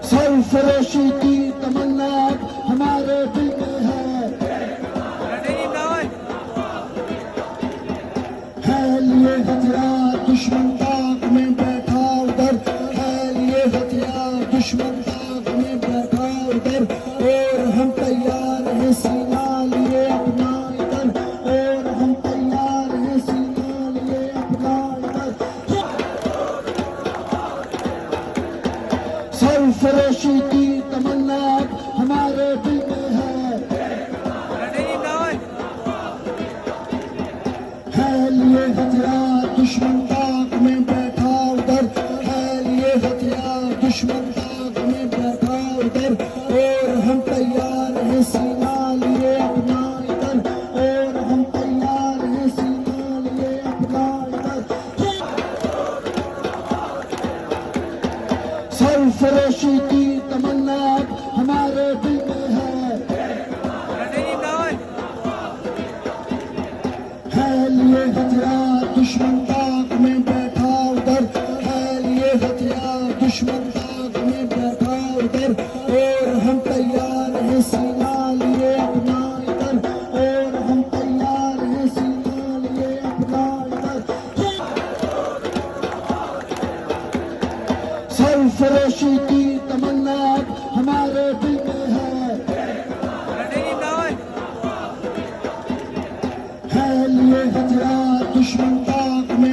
सरफरोशी की तमन्ना हमारे दिल में है लिए हथियार दुश्मन ताक में बैठा उधर, है लिए हथियार दुश्मन ताक में बैठा उधर, और हम तैयार हैं सीना लिए अपना इधर, और हम तैयार हैं सीना लिए अपना इधर। सरफरोशी की तमन्ना हमारे दिल में है लिए हथियार दुश्मन ताक में बैठा उधर, है लिए हथियार दुश्मन ताक में बैठा उधर, और हम तैयार हैं सीना लिए अपना इधर, और हम तैयार हैं सीना लिए अपना इधर। सरफरोशी की तमन्ना हमारे दिल में है लिए हथियार दुश्मन ताक में बैठा उधर, है लिए हथियार दुश्मन ताक में बैठा उधर, और हम तैयार हैं सीना लिए अपना इधर, और हम तैयार हैं सीना लिए अपना इधर। सरफरोशी की तमन्ना हमारे दिल में है लिए हथियार दुश्मन ताक में